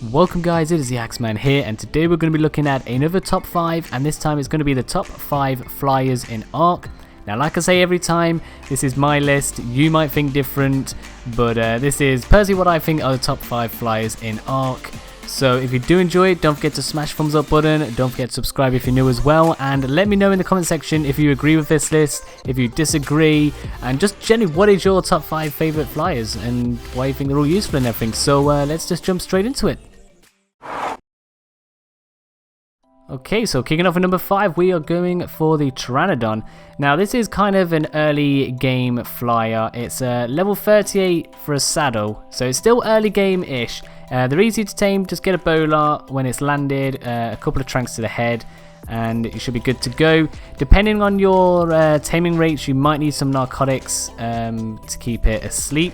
Welcome guys, it is the AxeMan here, and today we're going to be looking at another top 5, and this time it's going to be the top 5 flyers in Ark. Now like I say every time, this is my list, you might think different, but this is personally what I think are the top 5 flyers in Ark. So if you do enjoy it, don't forget to smash the thumbs up button, don't forget to subscribe if you're new as well, and let me know in the comment section if you agree with this list, if you disagree, and just generally what is your top 5 favourite flyers and why you think they're all useful and everything. So let's just jump straight into it. Okay, so kicking off at number 5, we are going for the Pteranodon. Now this is kind of an early game flyer. It's level 38 for a saddle, so it's still early game-ish. They're easy to tame, just get a bowler when it's landed, a couple of tranks to the head, and you should be good to go. Depending on your taming rates, you might need some narcotics to keep it asleep.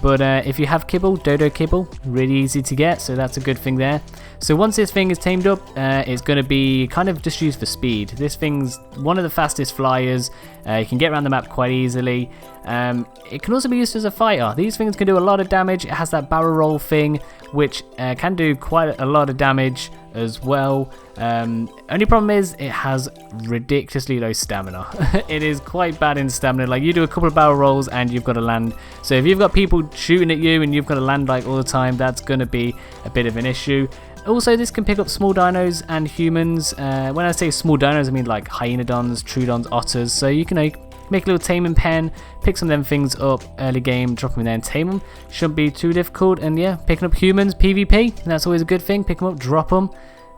But if you have kibble, dodo kibble, really easy to get, so that's a good thing there. So once this thing is tamed up, it's going to be kind of just used for speed. This thing's one of the fastest flyers. You can get around the map quite easily. It can also be used as a fighter. These things can do a lot of damage. It has that barrel roll thing, which can do quite a lot of damage as well. Only problem is it has ridiculously low stamina. It is quite bad in stamina. Like, you do a couple of barrel rolls and you've got to land. So if you've got people shooting at you and you've got to land like all the time, that's going to be a bit of an issue. Also, this can pick up small dinos and humans. When I say small dinos, I mean like hyenodons, troodons, otters. So you can make a little taming pen, pick some of them things up early game, drop them in there and tame them. Shouldn't be too difficult. And yeah, picking up humans, PvP, that's always a good thing. Pick them up, drop them,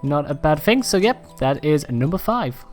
not a bad thing. So yep, that is number 5.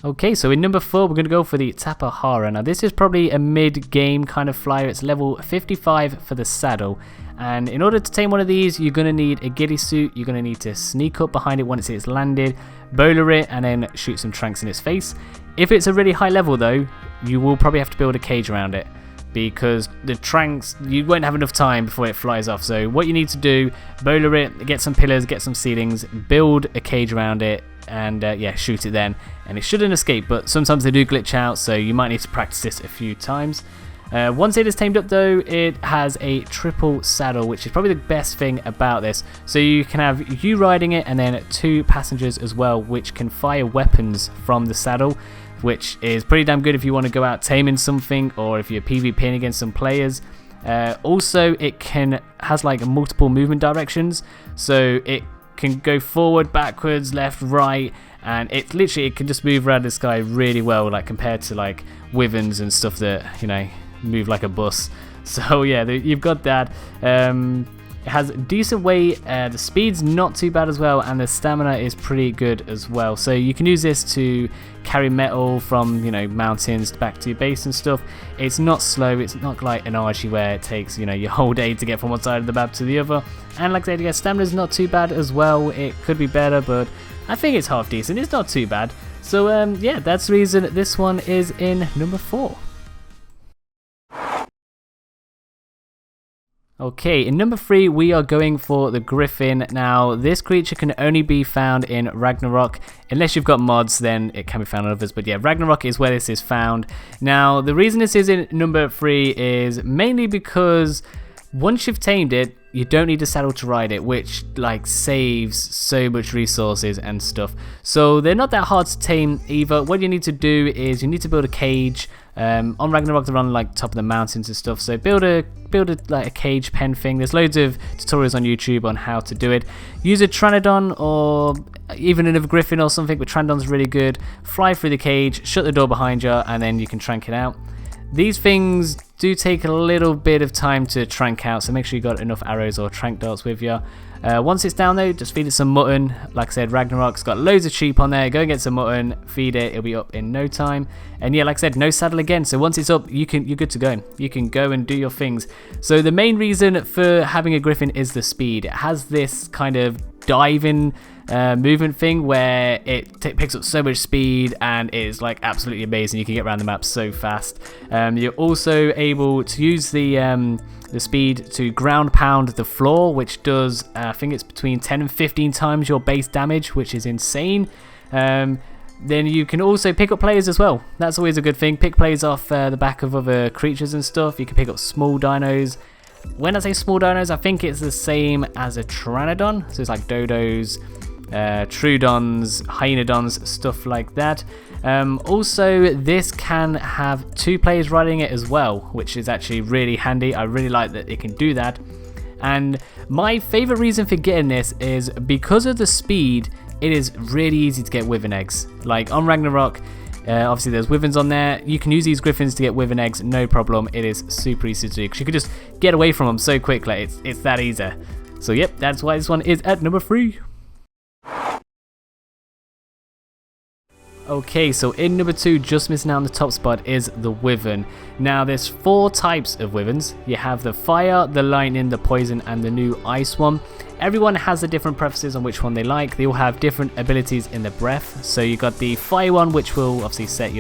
Okay, so in number 4, we're going to go for the Tapahara. Now this is probably a mid-game kind of flyer. It's level 55 for the saddle. And in order to tame one of these, you're going to need a ghillie suit. You're going to need to sneak up behind it once it's landed, bowler it, and then shoot some tranks in its face. If it's a really high level though, you will probably have to build a cage around it, because the tranks, you won't have enough time before it flies off. So what you need to do, bowler it, get some pillars, get some ceilings, build a cage around it, and yeah, shoot it then, and it shouldn't escape. But sometimes they do glitch out, so you might need to practice this a few times. Once it is tamed up though, it has a triple saddle, which is probably the best thing about this. So you can have you riding it and then 2 passengers as well, which can fire weapons from the saddle, which is pretty damn good if you want to go out taming something or if you're PvPing against some players. Also, it has like multiple movement directions, so it can go forward, backwards, left, right, and it can just move around the sky really well, like compared to like wyverns and stuff that, you know, move like a bus. So yeah, you've got that. It has decent weight, the speed's not too bad as well, and the stamina is pretty good as well. So you can use this to carry metal from, you know, mountains back to your base and stuff. It's not slow, it's not like an Archie where it takes, you know, your whole day to get from one side of the map to the other. And like I said, yeah, stamina's not too bad as well. It could be better, but I think it's half decent. It's not too bad. So yeah, that's the reason this one is in number 4. Okay, in number 3, we are going for the Griffin. Now, this creature can only be found in Ragnarok. Unless you've got mods, then it can be found on others. But yeah, Ragnarok is where this is found. Now, the reason this is in number 3 is mainly because once you've tamed it, you don't need a saddle to ride it, which like saves so much resources and stuff. So they're not that hard to tame either. What you need to do is you need to build a cage. On Ragnarok they're on like top of the mountains and stuff, so build a like a cage pen thing. There's loads of tutorials on YouTube on how to do it. Use a Pteranodon or even another Griffin or something, but Pteranodon's really good. Fly through the cage, shut the door behind you, and then you can trank it out. These things do take a little bit of time to trank out, so make sure you got enough arrows or trank darts with you. Once it's down though, just feed it some mutton. Like I said, Ragnarok's got loads of sheep on there. Go and get some mutton, feed it, it'll be up in no time. And yeah, like I said, no saddle again, so once it's up, you're good to go. You can go and do your things. So the main reason for having a Griffin is the speed. It has this kind of diving movement thing where it picks up so much speed and is like absolutely amazing. You can get around the map so fast. You're also able to use the speed to ground pound the floor, which does I think it's between 10 and 15 times your base damage, which is insane. Then you can also pick up players as well. That's always a good thing. Pick players off the back of other creatures and stuff. You can pick up small dinos. When I say small dinos, I think it's the same as a Pteranodon. So it's like dodos, troodons, hyenodons, stuff like that. Also, this can have 2 players riding it as well, which is actually really handy. I really like that it can do that. And my favorite reason for getting this is because of the speed. It is really easy to get wyvern eggs. Like on Ragnarok, obviously there's wyverns on there. You can use these griffins to get wyvern eggs, no problem. It is super easy to do because you can just get away from them so quickly. It's that easy. So yep, that's why this one is at number 3. Okay, so in number 2, just missing out on the top spot is the wyvern. Now there's 4 types of wyverns. You have the fire, the lightning, the poison, and the new ice one. Everyone has the different preferences on which one they like. They all have different abilities in the breath. So you got the fire one, which will obviously set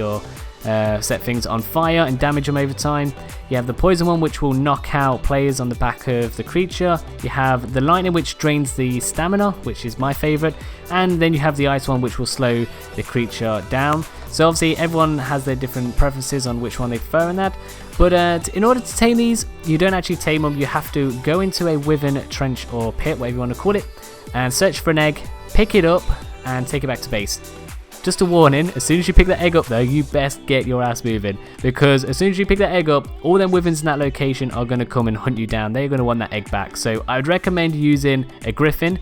things on fire and damage them over time. You have the poison one, which will knock out players on the back of the creature. You have the lightning, which drains the stamina, which is my favorite. And then you have the ice one, which will slow the creature down. So obviously everyone has their different preferences on which one they prefer in that. But in order to tame these, you don't actually tame them. You have to go into a wyvern trench or pit, whatever you want to call it, and search for an egg, pick it up, and take it back to base. Just a warning, as soon as you pick that egg up though, you best get your ass moving, because as soon as you pick that egg up, all them wyverns in that location are going to come and hunt you down. They're going to want that egg back. So I would recommend using a griffin.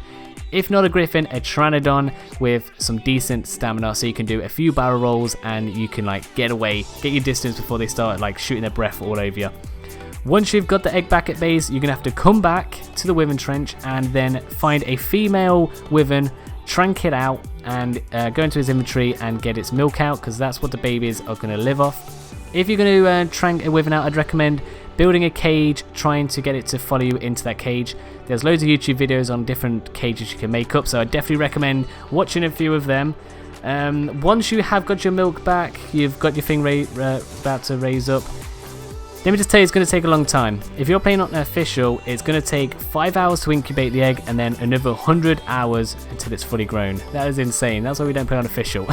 If not a griffin, a pteranodon with some decent stamina, so you can do a few barrel rolls and you can like get away, get your distance before they start like shooting their breath all over you. Once you've got the egg back at base, you're going to have to come back to the wyvern trench and then find a female wyvern, trank it out, and go into his inventory and get its milk out, because that's what the babies are going to live off. If you're going to trank a wyvern out, I'd recommend building a cage, trying to get it to follow you into that cage. There's loads of YouTube videos on different cages you can make up, so I definitely recommend watching a few of them. Once you have got your milk back, you've got your thing about to raise up. Let me just tell you, it's going to take a long time. If you're playing on an official, it's going to take 5 hours to incubate the egg and then another 100 hours until it's fully grown. That is insane. That's why we don't play on official.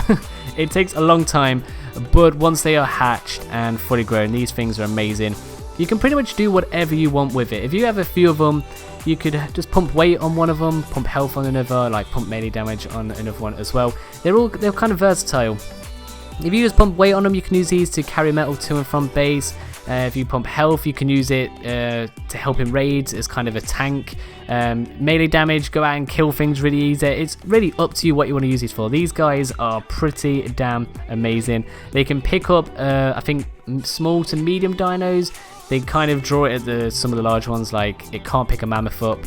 It takes a long time, but once they are hatched and fully grown, these things are amazing. You can pretty much do whatever you want with it. If you have a few of them, you could just pump weight on one of them, pump health on another, like pump melee damage on another one as well. They're kind of versatile. If you just pump weight on them, you can use these to carry metal to and from base. If you pump health, you can use it to help in raids as kind of a tank. Melee damage, go out and kill things really easy. It's really up to you what you want to use these for. These guys are pretty damn amazing. They can pick up, I think, small to medium dinos. They kind of draw it at some of the large ones, like it can't pick a mammoth up.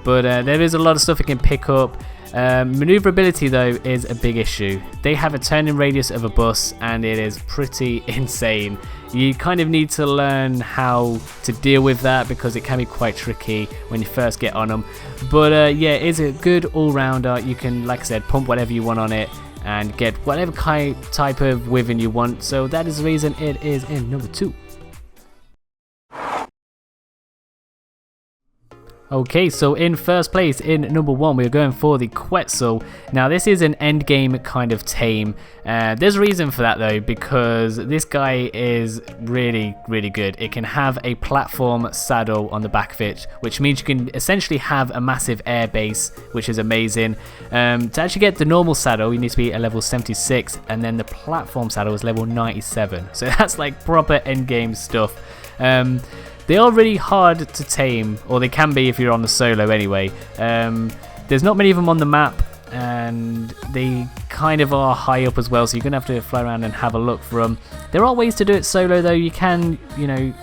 But there is a lot of stuff it can pick up. Maneuverability though is a big issue. They have a turning radius of a bus and it is pretty insane. You kind of need to learn how to deal with that because it can be quite tricky when you first get on them. But yeah, it's a good all-rounder. You can, like I said, pump whatever you want on it and get whatever type of wyvern you want. So that is the reason it is in number 2. Okay, so in first place, in number 1, we're going for the QUETZAL. Now, this is an end game kind of tame. There's a reason for that though, because this guy is really, really good. It can have a platform saddle on the back of it, which means you can essentially have a massive air base, which is amazing. To actually get the normal saddle, you need to be at level 76, and then the platform saddle is level 97. So that's like proper end game stuff. They are really hard to tame, or they can be if you're on the solo anyway. There's not many of them on the map, and they kind of are high up as well, so you're going to have to fly around and have a look for them. There are ways to do it solo though. You can, you know,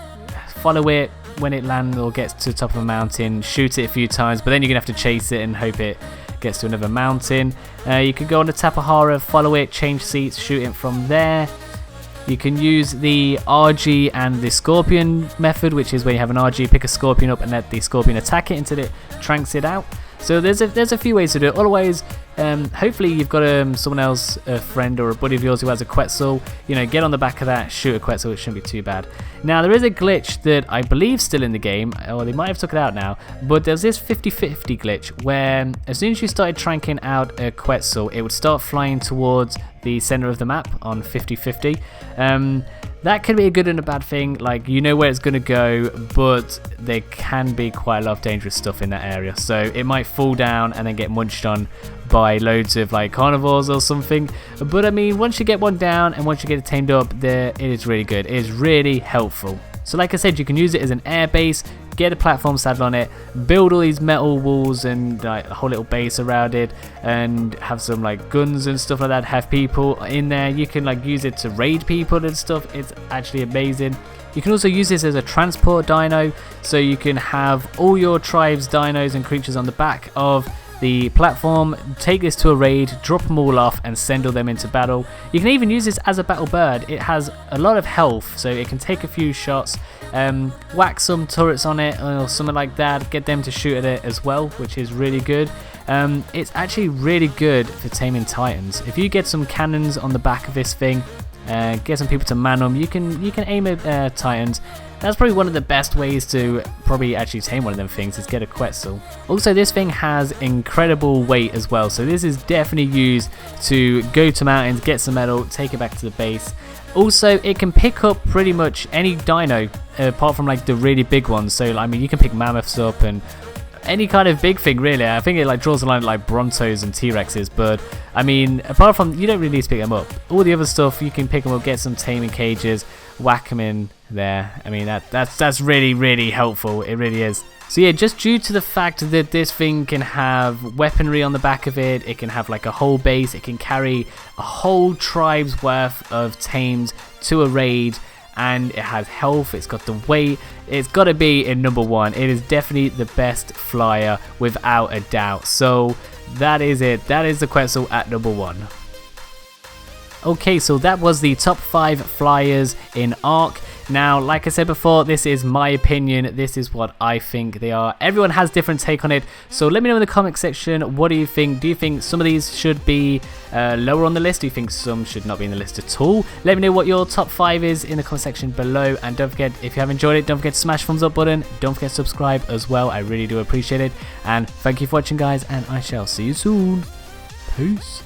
follow it when it lands or gets to the top of a mountain, shoot it a few times, but then you're going to have to chase it and hope it gets to another mountain. You could go on the Tapahara, follow it, change seats, shoot it from there. You can use the RG and the Scorpion method, which is where you have an RG, pick a Scorpion up and let the Scorpion attack it until it tranks it out. So there's a few ways to do it. Otherwise, hopefully you've got someone else, a friend or a buddy of yours who has a Quetzal. You know, get on the back of that, shoot a Quetzal, it shouldn't be too bad. Now there is a glitch that I believe still in the game, or they might have took it out now, but there's this 50-50 glitch where as soon as you started tranking out a Quetzal, it would start flying towards the center of the map on 50-50. That can be a good and a bad thing, like you know where it's going to go, but there can be quite a lot of dangerous stuff in that area, so it might fall down and then get munched on by loads of like carnivores or something. But I mean, once you get one down and once you get it tamed up, it is really good, it is really helpful. So like I said, you can use it as an air base, get a platform saddle on it, build all these metal walls and like a whole little base around it, and have some like guns and stuff like that, have people in there. You can like use it to raid people and stuff. It's actually amazing. You can also use this as a transport dino, so you can have all your tribe's dinos and creatures on the back of the platform, take this to a raid, drop them all off and send all them into battle. You can even use this as a battle bird. It has a lot of health, so it can take a few shots, whack some turrets on it or something like that, get them to shoot at it as well, which is really good. It's actually really good for taming titans. If you get some cannons on the back of this thing, get some people to man them, you can aim at titans. That's probably one of the best ways to probably actually tame one of them things, is get a Quetzal. Also, this thing has incredible weight as well, so this is definitely used to go to mountains, get some metal, take it back to the base. Also, it can pick up pretty much any dino, apart from like the really big ones. So I mean, you can pick mammoths up and any kind of big thing really. I think it like draws a line like Brontos and T-Rexes, but I mean, apart from, you don't really need to pick them up. All the other stuff you can pick them up, get some taming cages, whack them in there. I mean, that's really helpful. It really is. So yeah, just due to the fact that this thing can have weaponry on the back of it, it can have like a whole base, it can carry a whole tribe's worth of tames to a raid, and it has health, it's got the weight, it's got to be in #1. It is definitely the best flyer without a doubt. So that is it. That is the Quetzal at #1. Okay, so that was the top 5 flyers in Ark. Now, like I said before, this is my opinion. This is what I think they are. Everyone has different take on it. So let me know in the comment section, what do you think? Do you think some of these should be lower on the list? Do you think some should not be in the list at all? Let me know what your top 5 is in the comment section below. And don't forget, if you have enjoyed it, don't forget to smash the thumbs up button. Don't forget to subscribe as well. I really do appreciate it. And thank you for watching, guys. And I shall see you soon. Peace.